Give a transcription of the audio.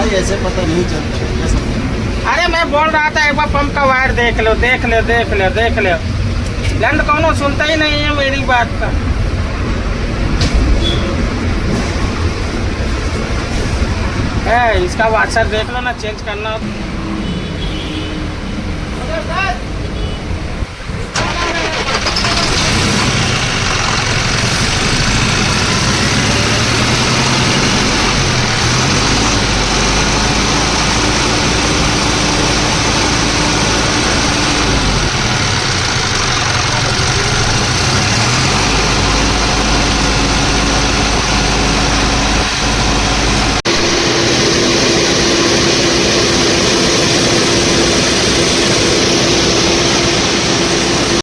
भाई ऐसे पता नहीं चलता क्या समझे? अरे मैं बोल रहा था एक बार पंप का वायर देख लो देख लो देख लो देख लो। लंड कौनो सुनता ही नहीं है मेरी बात का। है इसका वाशर देख लो ना, चेंज करना हो।